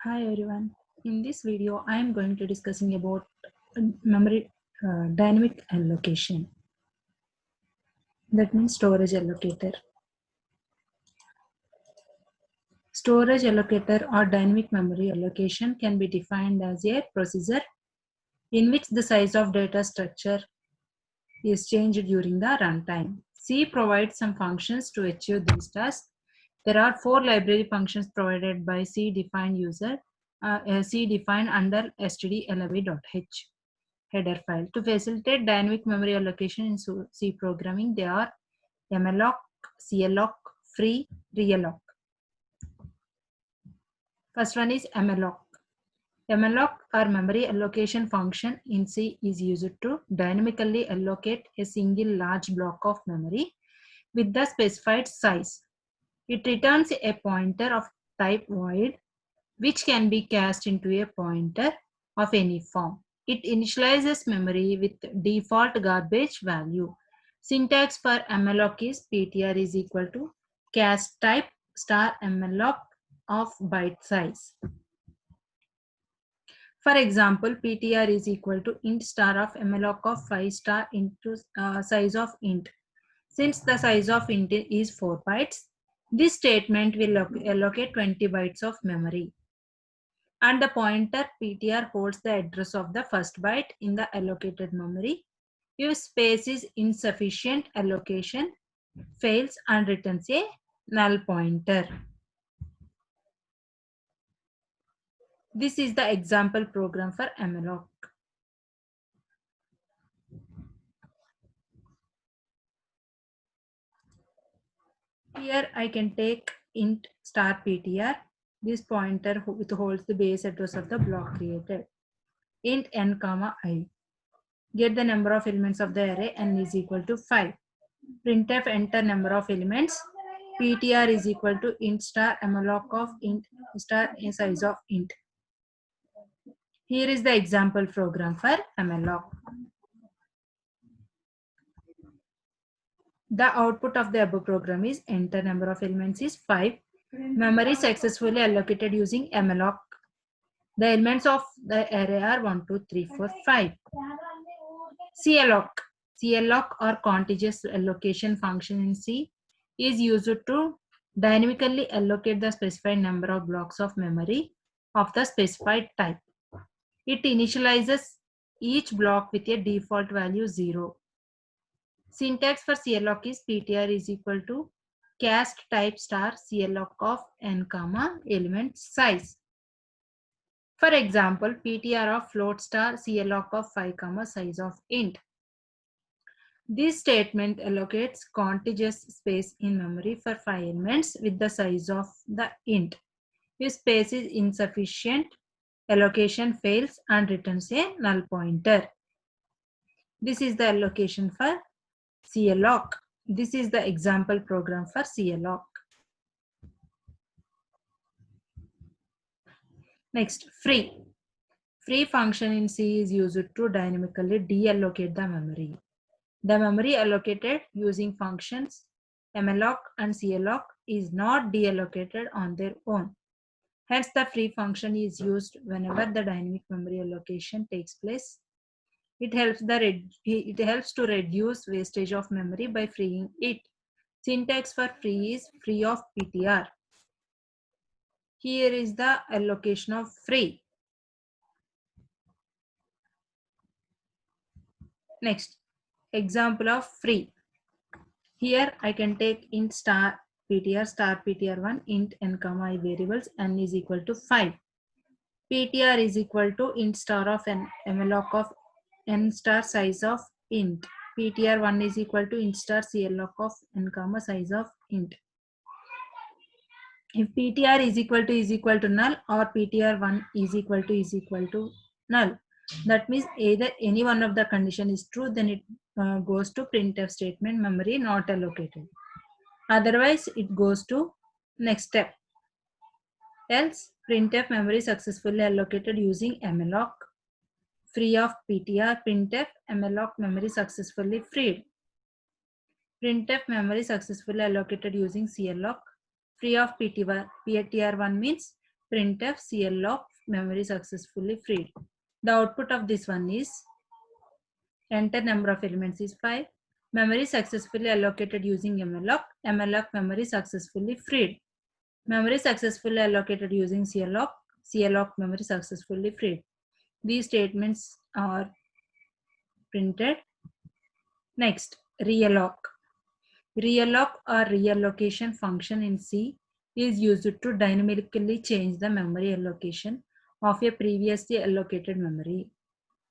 Hi everyone. In this video, I am going to discussing about memory dynamic allocation. That means storage allocator. Storage allocator or dynamic memory allocation can be defined as a procedure in which the size of data structure is changed during the runtime. C provides some functions to achieve these tasks. There are 4 library functions provided by C defined user. C defined under stdlib.h. Header file. To facilitate dynamic memory allocation in C programming, they are malloc, cloc, free, realloc. First one is malloc. Malloc or memory allocation function in C is used to dynamically allocate a single large block of memory with the specified size. It returns a pointer of type void which can be cast into a pointer of any form. It initializes memory with default garbage value. Syntax for malloc is ptr is equal to cast type star malloc of byte size. For example, ptr is equal to int star of malloc of 5 star into size of int. Since the size of int is 4 bytes, this statement will allocate 20 bytes of memory. And the pointer ptr holds the address of the first byte in the allocated memory. If space is insufficient, allocation fails and returns a null pointer. This is the example program for malloc. Here I can take int star ptr. This pointer holds the base address of the block created. Int n comma I. Get the number of elements of the array n is equal to 5. Printf enter number of elements. Ptr is equal to int star malloc of int star size of int. Here is the example program for malloc. The output of the above program is enter number of elements is 5. Memory successfully allocated using malloc. The elements of the array are 1, 2, 3, 4, 5. Cloc. Cloc or contiguous allocation function in C is used to dynamically allocate the specified number of blocks of memory of the specified type. It initializes each block with a default value 0. Syntax for cloc is ptr is equal to cast type star cloc of n comma element size. For example, ptr of float star cloc of 5 comma size of int. This statement allocates contiguous space in memory for 5 elements with the size of the int. If space is insufficient, allocation fails and returns a null pointer. This is the allocation for cloc. This is the example program for cloc. Next, free. Free function in C is used to dynamically deallocate the memory. The memory allocated using functions malloc and cloc is not deallocated on their own. Hence, the free function is used whenever the dynamic memory allocation takes place. It helps to reduce wastage of memory by freeing it. Syntax for free is free of ptr. Here is the allocation of free. Next, example of free. Here I can take int star ptr1 int n comma I variables n is equal to 5. Ptr is equal to int star of n malloc of n star size of int. Ptr1 is equal to int star cloc of n comma size of int. If ptr is equal to null or ptr1 is equal to null, that means either any one of the condition is true, then it goes to printf statement memory not allocated. Otherwise, it goes to next step. Else, printf memory successfully allocated using malloc. Free of ptr, printf malloc memory successfully freed. Printf memory successfully allocated using cloc. Free of ptr1 means printf clock memory successfully freed. The output of this one is enter number of elements is 5. Memory successfully allocated using mloc. Mloc memory successfully freed. Memory successfully allocated using clock. Clock memory successfully freed. These statements are printed. Next, realloc. Realloc or reallocation function in C is used to dynamically change the memory allocation of a previously allocated memory.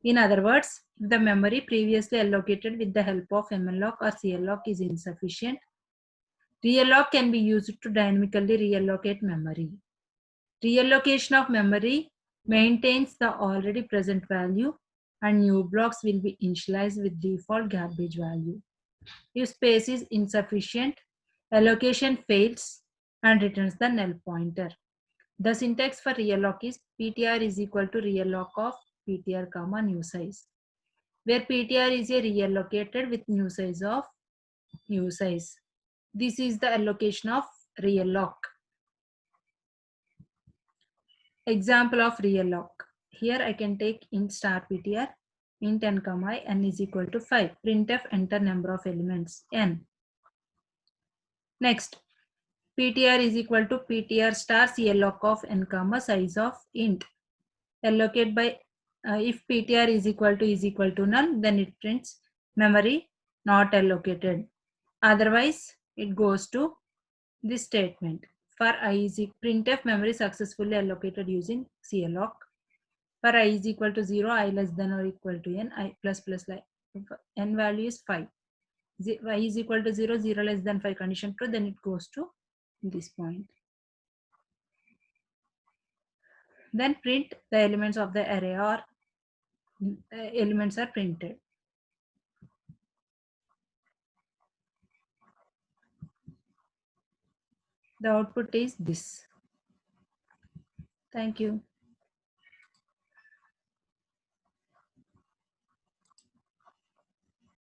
In other words, if the memory previously allocated with the help of mloc or clock is insufficient, realloc can be used to dynamically reallocate memory. Reallocation of memory maintains the already present value and new blocks will be initialized with default garbage value. If space is insufficient, allocation fails and returns the null pointer. The syntax for realloc is ptr is equal to realloc of ptr comma new size, where ptr is a reallocated with new size of new size. This is the allocation of realloc. Example of realloc. Here I can take int star ptr, int n comma I, n is equal to 5. Printf enter number of elements n. Next, ptr is equal to ptr star clock of n comma size of int. Allocate by if ptr is equal to none, then it prints memory not allocated. Otherwise, it goes to this statement. For I is printf memory successfully allocated using clock. For I is equal to 0, I less than or equal to n, I plus plus like n value is 5. Y is equal to 0, 0 less than 5 condition true, then it goes to this point. Then print the elements of the array or elements are printed. The output is this. Thank you.